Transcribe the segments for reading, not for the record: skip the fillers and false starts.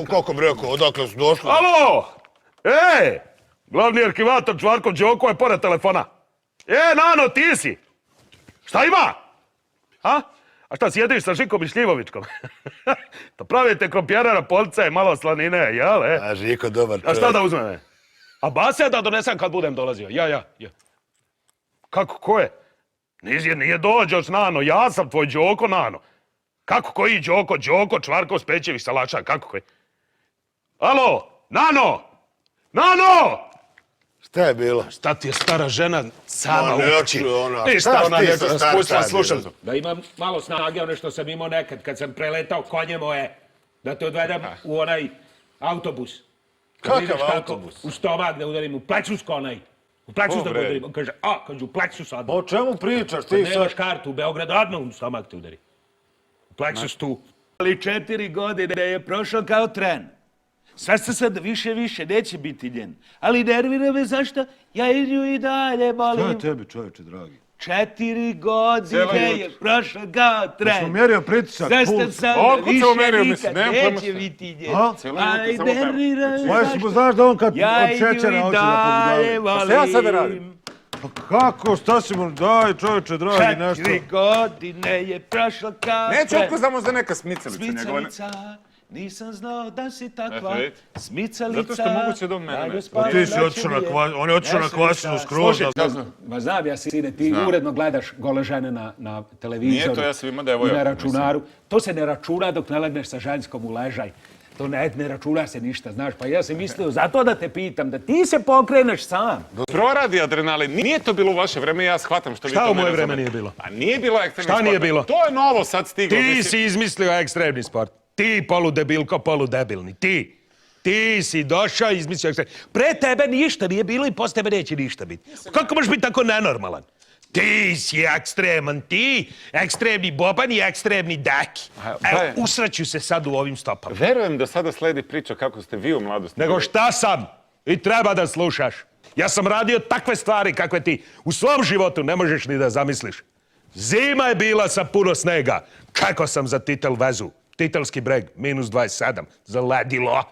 Kako bi rekao, odakle su došli? Alo! Glavni arkivator Čvarko Đoko je pored telefona. Nano, ti si! Šta ima? A šta, sjediš sa Žikom i Šljivovičkom? To pravite krompjera na police, malo slanine, jel? A Žiko, dobar čovjek. A šta da uzmem? A base da donesem kad budem dolazio? Ja. Kako, ko je? Nije dođoš, Nano, ja sam tvoj Đoko, Nano. Kako, koji Đoko? Đoko, Čvarko, Spećević, Salaša, kako koji? Alo, Nano! Nano! Šta je bilo? Šta ti je stara žena sama u kući? Šta ona ti ne sa stara šta je slušam. bilo? Da imam malo snage, ono što sam imao nekad, kad sam preletao konje moje, da te odvedem u onaj autobus. Kakav autobus? U stomak da udarim, u pleksusko onaj. U pleksus da udarim. Kaže, kaže, u pleksus odmah. O čemu pričaš ti sad? Nemaš kartu, u Beogradu odmah u stomak te udari. U pleksus tu. Ali 4 godine je prošao kao tren. Sve se sad više, neće biti njen. Ali nervira me zašto ja nju i dalje volim. Šta je tebi, čovječe, dragi? 4 godine je prošao kao tren. Smo mjerio pritisak, puls. Više nikad neće biti njen. Ali nervira me zašto Znaš da on kad ja od nju šećera i hoće da dalje pobudali. volim. Šta ja sada radim? Pa kako, šta si mu, daj čovječe, dragi, nešto. 4 godine je prošao kao tren. Neće otko za neka smicalica njegova. Smicalica, nisam znao da si takva. vidite. Smicalica. Zato što moguće da on mene ne. Pa ti si otišao na kvasinu, on je otišao na kvasinu skroz. Ma znam ja, sine, ti uredno gledaš gole žene na televizoru. Nije to, ja sam imao I devojaka. na računaru. To se ne računa dok ne legneš sa ženskom u ležaj. To ne računa se ništa, znaš. Pa ja sam mislio zato da te pitam, da ti se pokreneš sam. Proradi adrenalin. Nije to bilo u vaše vreme, ja shvatam što vi to Šta ne u moje razumete. vreme nije bilo? A nije bilo ekstremni sport. Šta nije bilo? To je novo sad stiglo. Ti si izmislio ekstremni sport. Ti poludebilko, poludebilni. Ti si došao i izmislio ekstremni. Pre tebe ništa nije bilo i posle tebe neće ništa biti. Kako možeš biti tako nenormalan? Ti si ekstreman, ti, ekstremni Boban i ekstremni Daki. Evo, usraću se sad u ovim stopama. Verujem da sada sledi priča kako ste vi u mladosti. Nego šta sam? I treba da slušaš. Ja sam radio takve stvari kakve ti u svom životu ne možeš ni da zamisliš. Zima je bila sa puno snega. Kako sam za Titel vezu? Titelski breg, -27, zaledilo.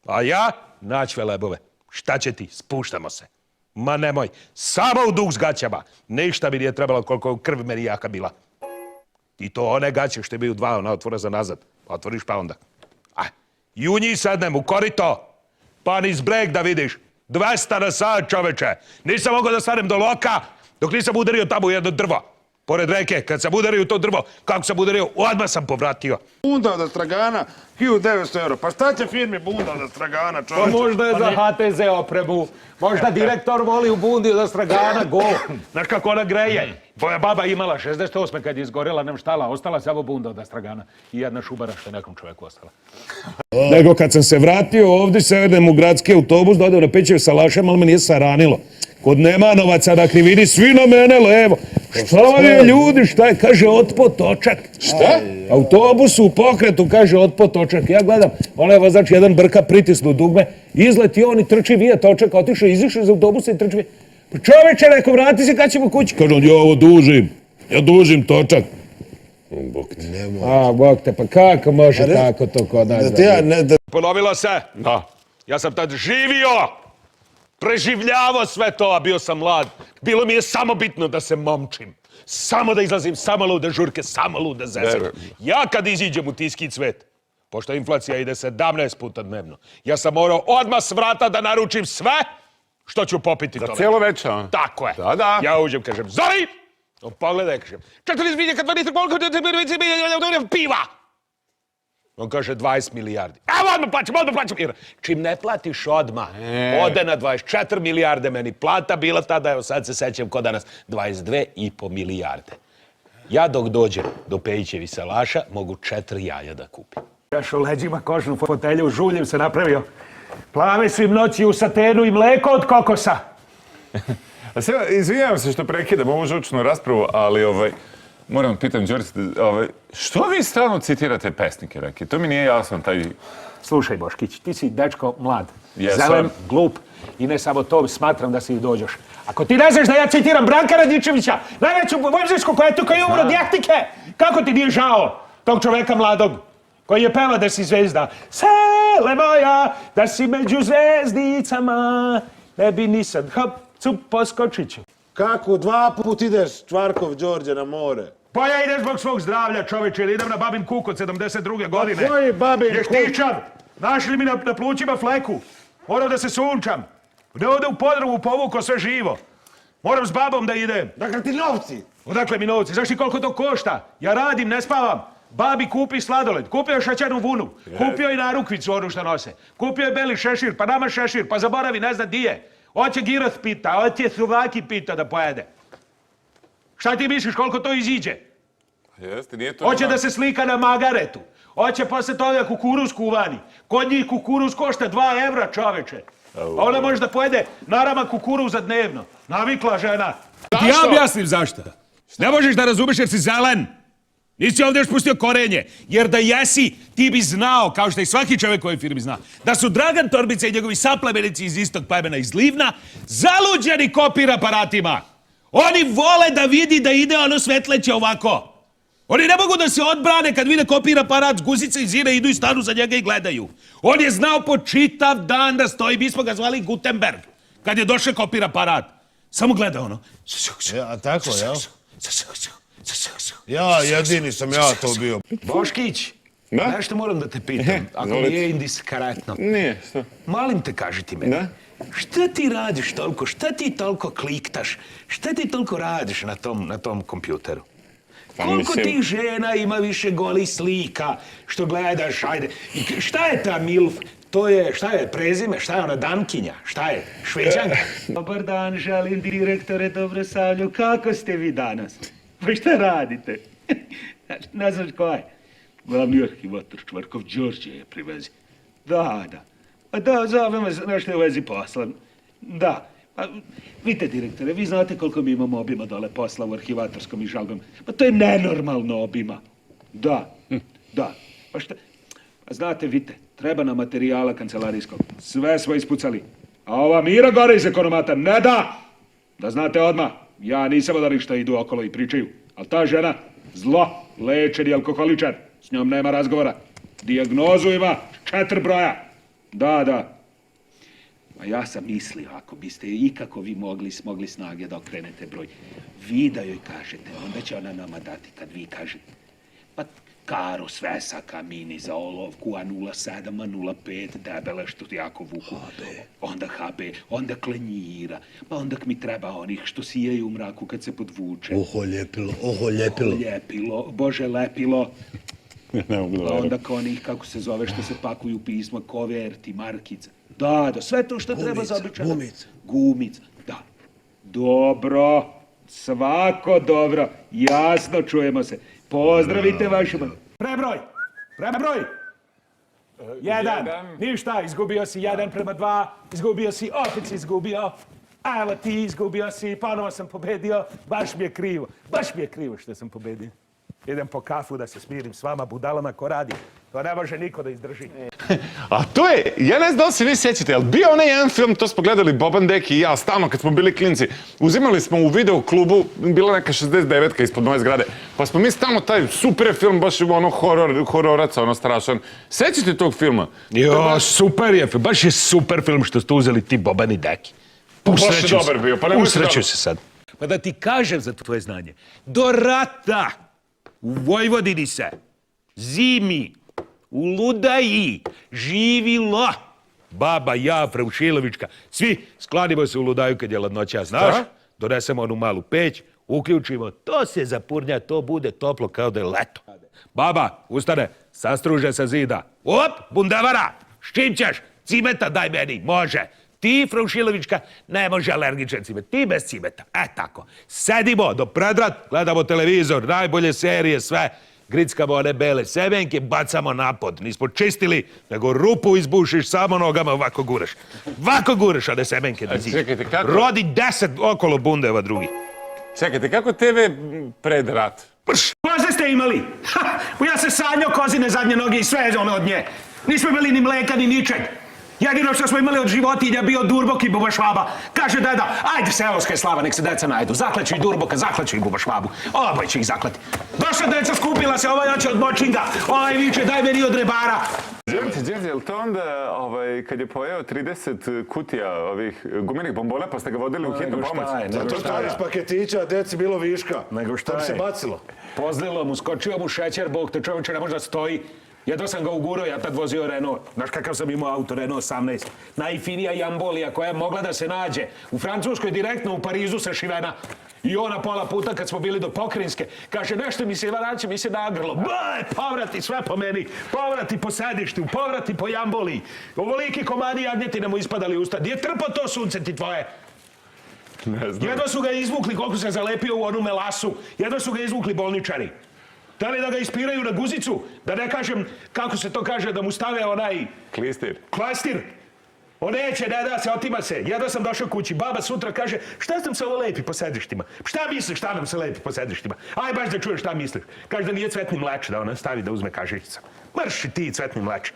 A ja, naći velebove. Šta će ti? Spuštamo se. Ma nemoj, samo u duh s gaćama. Ništa mi nije trebalo koliko krv meni jaka bila. I to one gaće što je bio 2, ona otvora za nazad. Otvoriš pa onda. I u njih sednem, u korito. Pa niz breg da vidiš. 200 na sat, čoveče. Nisam mogao da stanem do loka dok nisam udario tamo u jedno drvo. Pored reke, kad sam udario u to drvo, kako sam udario, odmah sam povratio. Bunda od Astragana, 1900 euro. Pa šta će firmi bunda od Astragana, Pa čovječe? možda je za HTZ opremu. Možda direktor voli u bundi od Astragana, go. Znaš kako ona greje? Moja baba imala 68. kad je izgorela nam štala, ostala samo bunda od Astragana. I jedna šubara što je nekom čovjeku ostala. Nego kad sam se vratio ovdje, sedem u gradski autobus, da odem na Pećevi Salašem, ali me nije saranilo. Kod Nemanovaca na krivini, svi na mene levo. Šta je ljudi, šta je? Kaže, otpo točak. Šta? Autobus u pokretu, kaže, otpo točak. Ja gledam, onaj vozač jedan brka pritisnu dugme, izleti on i trči vije točak, otišao, izišao iz autobusa i trči vije. Pa čoveče, rekao, vrati se kad ćemo kući. Kaže on, ja ovo dužim. Ja dužim točak. Bog te. A, Bog te, pa kako može tako to kod nas? Ponovilo se? Da. Ja sam tad živio, preživljavao sve to, a bio sam mlad. Bilo mi je samo bitno da se momčim. Samo da izlazim, samo lude žurke, samo lude zezem. Ja kad iziđem u tiski cvet, pošto inflacija ide 17 puta dnevno, ja sam morao odmah s vrata da naručim sve što ću popiti tome. Za cijelo večer, a? Tako je. Da. Ja uđem, kažem, Zori! On pogledaj, kažem, 40 kad 20 piva! On kaže 20 milijardi. Evo odmah plaćam. Jer čim ne platiš odmah, ode na 24 milijarde meni plata bila tada, evo sad se sećam ko danas, 22,5 milijarde. Ja dok dođem do Pejićevi Salaša, mogu 4 jaja da kupim. Još u leđima kožnu fotelju, žuljem se napravio. Plave svim noći u satenu i mleko od kokosa. Izvinjavam se što prekidam ovu žučnu raspravu, ali moram pitam, Đorđe, što vi stalno citirate pesnike, reke? To mi nije jasno, taj... Slušaj, Boškić, ti si dečko mlad, Jesam. zelen, glup i ne samo to, smatram da si i dođoš. Ako ti ne znaš da ja citiram Branka Radičevića, najveću vojvođansku poetu koji je umro od jahtike, kako ti nije žao tog čoveka mladog koji je peva da si zvezda? vele moja, da si među zvezdicama, ne bi ni sad, hop, cup, poskočit ću. Kako 2 put ideš, Čvarkov Đorđe, na more? Pa ja idem zbog svog zdravlja, čoveče, jer idem na babin kuk od 72. godine. Koji babin kuk? Ještičan, našli mi na plućima fleku. Moram da se sunčam. Da ode u podrumu povuko sve živo. Moram s babom da idem. Dakle ti novci? Odakle mi novci? Znaš ti koliko to košta? Ja radim, ne spavam. Babi kupi sladoled, kupio je šećernu vunu, kupio je narukvicu onu što nose, kupio je beli šešir, pa nama šešir, pa zaboravi, ne zna di je. Hoće giroth pita, hoće suvaki pita da pojede. Šta ti misliš koliko to iziđe? Jeste, nije to... Hoće da se slika na Magaretu. Hoće posle toga kukuruz kuvani. Kod njih kukuruz košta 2 evra, čoveče. A ona može da pojede narama kukuruza dnevno. Navikla žena. Ti ja objasnim zašto. Ne možeš da razumeš jer si zelen. Nisi ovdje još pustio korenje. Jer da jesi, ti bi znao, kao što i svaki čovjek u ovoj firmi zna, da su Dragan Torbica i njegovi saplemenici iz istog plemena iz Livna zaluđeni kopir aparatima. Oni vole da vidi da ide ono svetleće ovako. Oni ne mogu da se odbrane kad vide kopir aparat, guzice i zire, idu i stanu za njega i gledaju. On je znao po čitav dan da stoji, mi smo ga zvali Gutenberg, kad je došao kopir aparat. Samo gleda ono. A tako, jel? Ja, jedini sam ja to bio. Boškić, nešto moram da te pitam, ako nije indiskretno. Nije, što? Molim te, kaži ti meni. Šta ti radiš toliko, šta ti toliko kliktaš, šta ti toliko radiš na tom kompjuteru? Koliko tih žena ima više golih slika, što gledaš, ajde. Šta je ta MILF? To je, šta je, prezime? Šta je ona, Dankinja? Šta je, Šveđanka? Dobar dan, želim direktore Dobrosavlju, kako ste vi danas? Pa šta radite? Ne znaš ko je? Glavni arhivator Čvarkov Đorđe je pri vezi. Da. A da, zove me nešto je u vezi posla. Da. Pa, vidite, direktore, vi znate koliko mi imamo obima dole posla u arhivatorskom i žalbama. Pa to je nenormalno obima. Da. Pa šta? Pa znate, vidite, treba nam materijala kancelarijskog. Sve smo ispucali. A ova Mira gore iz ekonomata ne da! Da znate odmah, ja nisam odali što idu okolo i pričaju. Ali ta žena, zlo, lečeni alkoholičar, s njom nema razgovora. Dijagnozu ima 4 broja. Da. A ja sam mislio, ako biste ikako vi smogli snage da okrenete broj, vi da joj kažete, onda će ona nama dati kad vi kažete. Pa Karo, Svesaka, Mini za olovku, A07, A05, debele što jako vuku. Onda HB, onda Klenjira, pa onda mi treba onih što sijaju u mraku kad se podvuče. Oho ljepilo. Ljepilo, Bože lepilo. Pa onda kao onih, kako se zove, što se pakuju pisma, koverti, markice. Da, sve to što treba za običajno. Gumica, da. Dobro, svako dobro, jasno čujemo se. Pozdravite vašima. Prebroj! 1, ništa, izgubio si 1:2, izgubio si, opet si izgubio. A evo ti, izgubio si, ponovo sam pobedio, baš mi je krivo što sam pobedio. Idem po kafu da se smirim s vama, budalama ko radi. To ne može niko da izdrži. A to je, ja ne znam da li se vi sjećate, ali bio onaj jedan film, to smo gledali Boban Deki i ja, stalno kad smo bili klinci. Uzimali smo u video klubu, bila neka 69-ka ispod moje zgrade, pa smo mi stalno taj super film, baš ono hororaca, ono strašan. Sjećate tog filma? Jo, super je, baš je super film što ste uzeli ti Boban i Deki. Baš je dobar bio, pa nemoj se Usreću se sad. Pa da ti kažem za tvoje znanje, do rata u Vojvodini se zimi u Ludaji živilo baba, ja, Fraušilovička, svi sklanimo se u Ludaju kad je ladnoća, znaš? Donesemo onu malu peć, uključimo, to se zapurnja, to bude toplo kao da je leto. Baba, ustane, sastruže sa zida. Op, bundevara, s čim ćeš? Cimeta daj meni, može. Ti, Fraušilovička, ne može alergičan cimet, ti bez cimeta. Tako. Sedimo do predrat, gledamo televizor, najbolje serije, sve. Grickamo one bele semenke, bacamo na pod. Nismo čistili, nego rupu izbušiš, samo nogama ovako guraš one semenke da ziđe. Čekajte, kako? Rodi 10 okolo bundeva drugi. Čekajte, kako TV pred rat? Koze ste imali? Ja se sanjao kozine zadnje noge i sve one od nje. Nismo imali ni mleka, ni ničeg. Jedino što smo imali od životinja bio Durbok i Buba Švaba. Kaže deda, ajde seoska je slava, nek se deca najdu. Zakleću i Durboka, zakleću i Buba Švabu. Oboj će ih zaklati. Došla deca, skupila se, ovaj hoće od močinga, ovaj viče, daj meni od rebara. Đorđe, jel to onda kad je pojeo 30 kutija ovih gumenih bombona pa ste ga vodili u hitnu pomoć? Zato što je iz paketića, a deci bilo viška. Nego šta To bi se je? bacilo. Pozlilo mu, skočio mu šećer, bog te čovječe ne može da stoji. Jedno sam ga ugurao, ja tad vozio Renault. Znaš kakav sam imao auto, Renault 18. Najfinija jambolija koja je mogla da se nađe. U Francuskoj direktno, u Parizu sašivena. I ona pola puta kad smo bili do Pokrinjske, kaže nešto mi se vraća, mi se nagrlo. Povrati sve po meni, povrati po sedištu, povrati po jamboliji. Ovoliki komadi jagnjetine mu ispadali usta. Gdje je trpo to sunce ti tvoje? Ne znam. Jedno su ga izvukli, koliko se zalepio u onu melasu, jedno su ga izvukli bolničari. Da li da ga ispiraju na guzicu, da ne kažem, kako se to kaže, da mu stave onaj... Klistir. Klastir. On neće, ne da se, otima se. Jedno sam došao kući, baba sutra kaže, šta nam se ovo lepi po sedištima? Šta misliš, šta nam se lepi po sedištima? Aj baš da čuješ šta misliš. Kaže da nije cvetni mleč, da ona stavi da uzme kašičica. Mrši ti cvetni mleč.